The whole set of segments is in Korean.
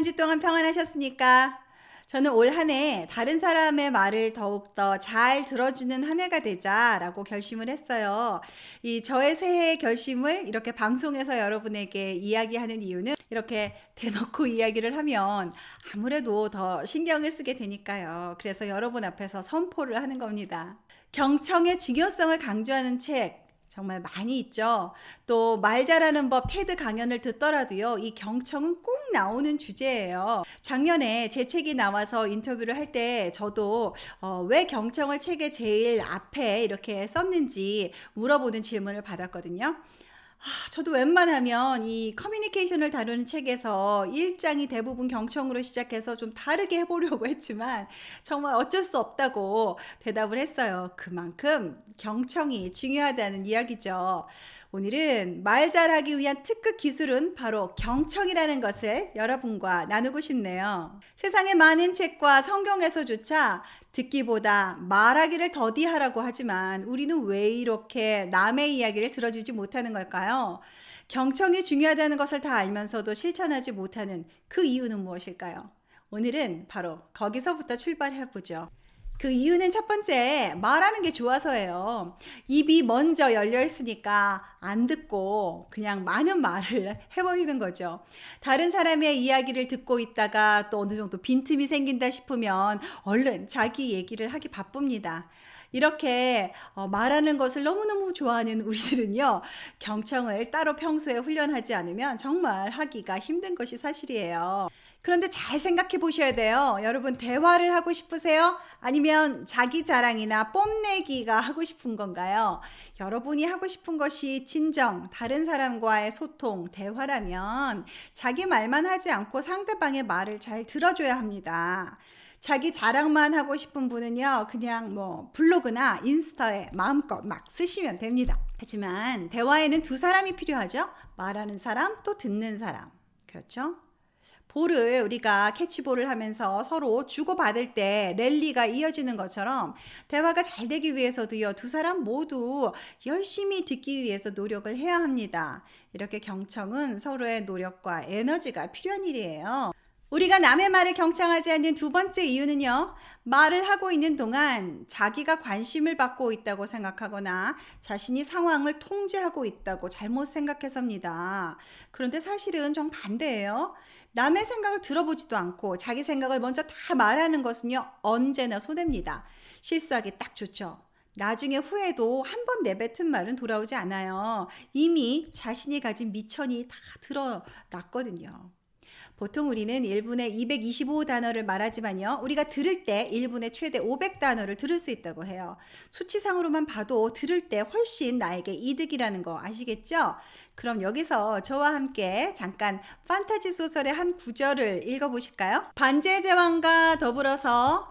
주 동안 평안하셨습니까? 저는 올 한 해 다른 사람의 말을 더욱더 잘 들어주는 한 해가 되자라고 결심을 했어요. 이 저의 새해의 결심을 이렇게 방송에서 여러분에게 이야기하는 이유는 이렇게 대놓고 이야기를 하면 아무래도 더 신경을 쓰게 되니까요. 그래서 여러분 앞에서 선포를 하는 겁니다. 경청의 중요성을 강조하는 책 정말 많이 있죠. 또 말 잘하는 법 테드 강연을 듣더라도요. 이 경청은 꼭 나오는 주제예요. 작년에 제 책이 나와서 인터뷰를 할 때 저도 왜 경청을 책의 제일 앞에 이렇게 썼는지 물어보는 질문을 받았거든요. 저도 웬만하면 이 커뮤니케이션을 다루는 책에서 1장이 대부분 경청으로 시작해서 좀 다르게 해보려고 했지만 정말 어쩔 수 없다고 대답을 했어요. 그만큼 경청이 중요하다는 이야기죠. 오늘은 말 잘하기 위한 특급 기술은 바로 경청이라는 것을 여러분과 나누고 싶네요. 세상의 많은 책과 성경에서조차 듣기보다 말하기를 더디하라고 하지만 우리는 왜 이렇게 남의 이야기를 들어주지 못하는 걸까요? 경청이 중요하다는 것을 다 알면서도 실천하지 못하는 그 이유는 무엇일까요? 오늘은 바로 거기서부터 출발해 보죠. 그 이유는 첫 번째, 말하는 게 좋아서예요. 입이 먼저 열려 있으니까 안 듣고 그냥 많은 말을 해버리는 거죠. 다른 사람의 이야기를 듣고 있다가 또 어느 정도 빈틈이 생긴다 싶으면 얼른 자기 얘기를 하기 바쁩니다. 이렇게 말하는 것을 너무너무 좋아하는 우리들은요, 경청을 따로 평소에 훈련하지 않으면 정말 하기가 힘든 것이 사실이에요. 그런데 잘 생각해 보셔야 돼요. 여러분, 대화를 하고 싶으세요? 아니면 자기 자랑이나 뽐내기가 하고 싶은 건가요? 여러분이 하고 싶은 것이 진정 다른 사람과의 소통, 대화라면 자기 말만 하지 않고 상대방의 말을 잘 들어줘야 합니다. 자기 자랑만 하고 싶은 분은요, 그냥 블로그나 인스타에 마음껏 막 쓰시면 됩니다. 하지만 대화에는 두 사람이 필요하죠. 말하는 사람, 또 듣는 사람. 그렇죠? 볼을 우리가 캐치볼을 하면서 서로 주고받을 때 랠리가 이어지는 것처럼 대화가 잘 되기 위해서도요, 두 사람 모두 열심히 듣기 위해서 노력을 해야 합니다. 이렇게 경청은 서로의 노력과 에너지가 필요한 일이에요. 우리가 남의 말을 경청하지 않는 두 번째 이유는요, 말을 하고 있는 동안 자기가 관심을 받고 있다고 생각하거나 자신이 상황을 통제하고 있다고 잘못 생각해서입니다. 그런데 사실은 정반대예요. 남의 생각을 들어보지도 않고 자기 생각을 먼저 다 말하는 것은요, 언제나 손해입니다. 실수하기 딱 좋죠. 나중에 후회도 한 번 내뱉은 말은 돌아오지 않아요. 이미 자신이 가진 미천이 다 드러났거든요. 보통 우리는 1분에 225단어를 말하지만요, 우리가 들을 때 1분에 최대 500단어를 들을 수 있다고 해요. 수치상으로만 봐도 들을 때 훨씬 나에게 이득이라는 거 아시겠죠? 그럼 여기서 저와 함께 잠깐 판타지 소설의 한 구절을 읽어보실까요? 반지의 제왕과 더불어서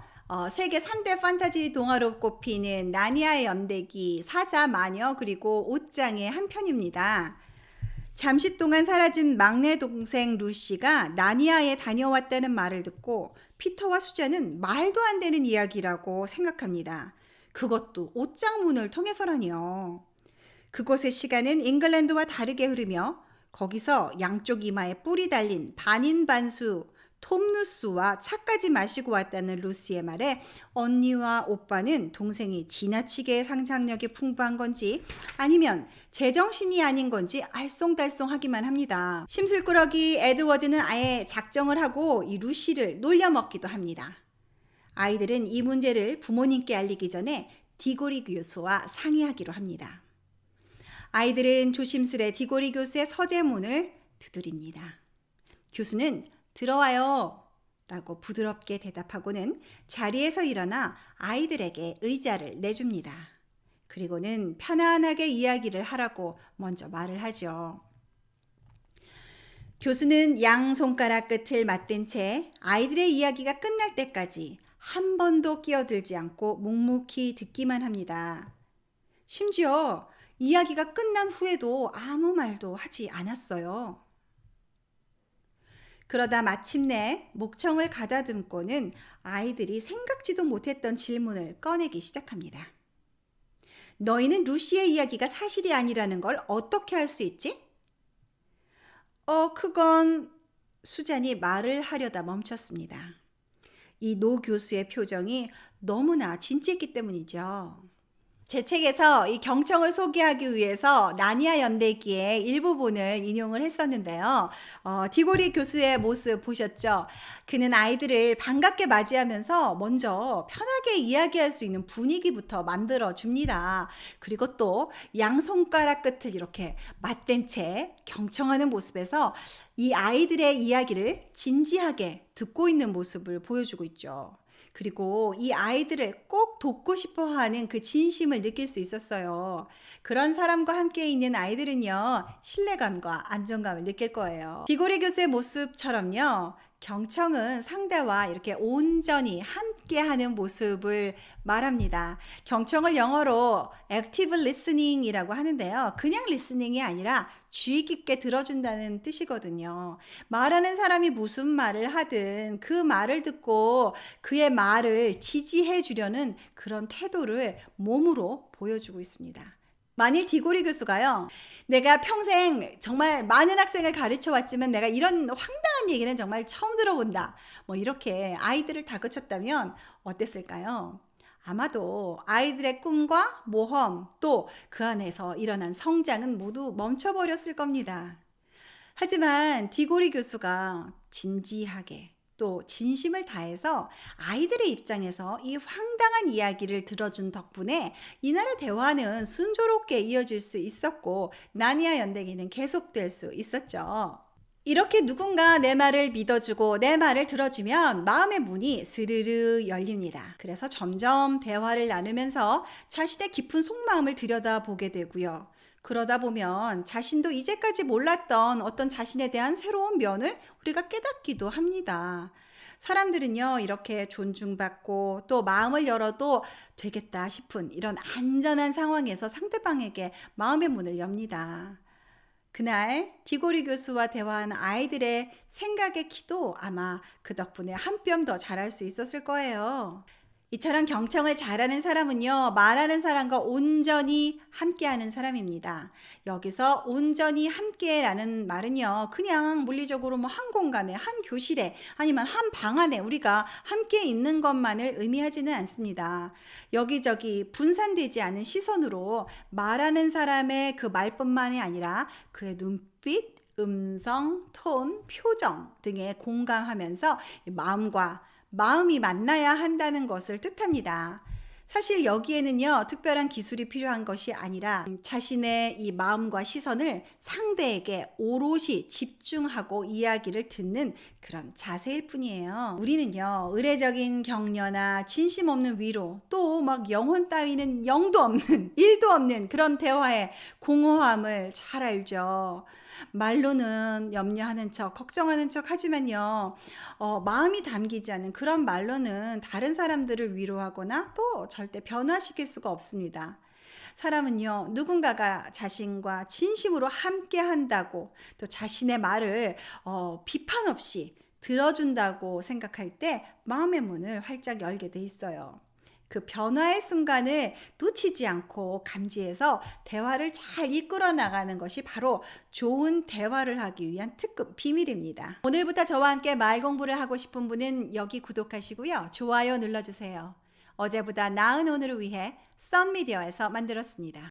세계 3대 판타지 동화로 꼽히는 나니아의 연대기, 사자, 마녀, 그리고 옷장의 한 편입니다. 잠시 동안 사라진 막내 동생 루시가 나니아에 다녀왔다는 말을 듣고 피터와 수자는 말도 안 되는 이야기라고 생각합니다. 그것도 옷장문을 통해서라니요. 그곳의 시간은 잉글랜드와 다르게 흐르며 거기서 양쪽 이마에 뿔이 달린 반인반수 톰누스와 차까지 마시고 왔다는 루시의 말에 언니와 오빠는 동생이 지나치게 상상력이 풍부한 건지 아니면 제정신이 아닌 건지 알쏭달쏭하기만 합니다. 심술꾸러기 에드워드는 아예 작정을 하고 이 루시를 놀려먹기도 합니다. 아이들은 이 문제를 부모님께 알리기 전에 디고리 교수와 상의하기로 합니다. 아이들은 조심스레 디고리 교수의 서재문을 두드립니다. 교수는 들어와요 라고 부드럽게 대답하고는 자리에서 일어나 아이들에게 의자를 내줍니다. 그리고는 편안하게 이야기를 하라고 먼저 말을 하죠. 교수는 양 손가락 끝을 맞댄 채 아이들의 이야기가 끝날 때까지 한 번도 끼어들지 않고 묵묵히 듣기만 합니다. 심지어 이야기가 끝난 후에도 아무 말도 하지 않았어요. 그러다 마침내 목청을 가다듬고는 아이들이 생각지도 못했던 질문을 꺼내기 시작합니다. 너희는 루시의 이야기가 사실이 아니라는 걸 어떻게 알 수 있지? 그건 수잔이 말을 하려다 멈췄습니다. 이 노 교수의 표정이 너무나 진지했기 때문이죠. 제 책에서 이 경청을 소개하기 위해서 나니아 연대기의 일부분을 인용을 했었는데요. 디고리 교수의 모습 보셨죠? 그는 아이들을 반갑게 맞이하면서 먼저 편하게 이야기할 수 있는 분위기부터 만들어 줍니다. 그리고 또 양손가락 끝을 이렇게 맞댄 채 경청하는 모습에서 이 아이들의 이야기를 진지하게 듣고 있는 모습을 보여주고 있죠. 그리고 이 아이들을 꼭 돕고 싶어 하는 그 진심을 느낄 수 있었어요. 그런 사람과 함께 있는 아이들은요, 신뢰감과 안정감을 느낄 거예요. 디고리 교수의 모습처럼요, 경청은 상대와 이렇게 온전히 함께하는 모습을 말합니다. 경청을 영어로 active listening이라고 하는데요. 그냥 listening이 아니라 주의 깊게 들어준다는 뜻이거든요. 말하는 사람이 무슨 말을 하든 그 말을 듣고 그의 말을 지지해 주려는 그런 태도를 몸으로 보여주고 있습니다. 만일 디고리 교수가요, 내가 평생 정말 많은 학생을 가르쳐 왔지만 내가 이런 황당한 얘기는 정말 처음 들어본다, 뭐 이렇게 아이들을 다그쳤다면 어땠을까요? 아마도 아이들의 꿈과 모험, 또 그 안에서 일어난 성장은 모두 멈춰버렸을 겁니다. 하지만 디고리 교수가 진지하게 또 진심을 다해서 아이들의 입장에서 이 황당한 이야기를 들어준 덕분에 이날의 대화는 순조롭게 이어질 수 있었고 나니아 연대기는 계속될 수 있었죠. 이렇게 누군가 내 말을 믿어주고 내 말을 들어주면 마음의 문이 스르르 열립니다. 그래서 점점 대화를 나누면서 자신의 깊은 속마음을 들여다보게 되고요. 그러다 보면 자신도 이제까지 몰랐던 어떤 자신에 대한 새로운 면을 우리가 깨닫기도 합니다. 사람들은요, 이렇게 존중받고 또 마음을 열어도 되겠다 싶은 이런 안전한 상황에서 상대방에게 마음의 문을 엽니다. 그날 디고리 교수와 대화한 아이들의 생각의 키도 아마 그 덕분에 한 뼘 더 자랄 수 있었을 거예요. 이처럼 경청을 잘하는 사람은요, 말하는 사람과 온전히 함께하는 사람입니다. 여기서 온전히 함께라는 말은요, 그냥 물리적으로 뭐 한 공간에, 한 교실에, 아니면 한 방 안에 우리가 함께 있는 것만을 의미하지는 않습니다. 여기저기 분산되지 않은 시선으로 말하는 사람의 그 말뿐만이 아니라 그의 눈빛, 음성, 톤, 표정 등에 공감하면서 마음이 만나야 한다는 것을 뜻합니다. 사실 여기에는요, 특별한 기술이 필요한 것이 아니라 자신의 이 마음과 시선을 상대에게 오롯이 집중하고 이야기를 듣는 그런 자세일 뿐이에요. 우리는요, 의례적인 격려나 진심 없는 위로, 또 막 영혼 따위는 0도 없는, 1도 없는 그런 대화의 공허함을 잘 알죠. 말로는 염려하는 척, 걱정하는 척 하지만요, 마음이 담기지 않은 그런 말로는 다른 사람들을 위로하거나 또 절대 변화시킬 수가 없습니다. 사람은요, 누군가가 자신과 진심으로 함께 한다고 또 자신의 말을 비판 없이 들어준다고 생각할 때 마음의 문을 활짝 열게 돼 있어요. 그 변화의 순간을 놓치지 않고 감지해서 대화를 잘 이끌어 나가는 것이 바로 좋은 대화를 하기 위한 특급 비밀입니다. 오늘부터 저와 함께 말 공부를 하고 싶은 분은 여기 구독하시고요. 좋아요 눌러주세요. 어제보다 나은 오늘을 위해 썬미디어에서 만들었습니다.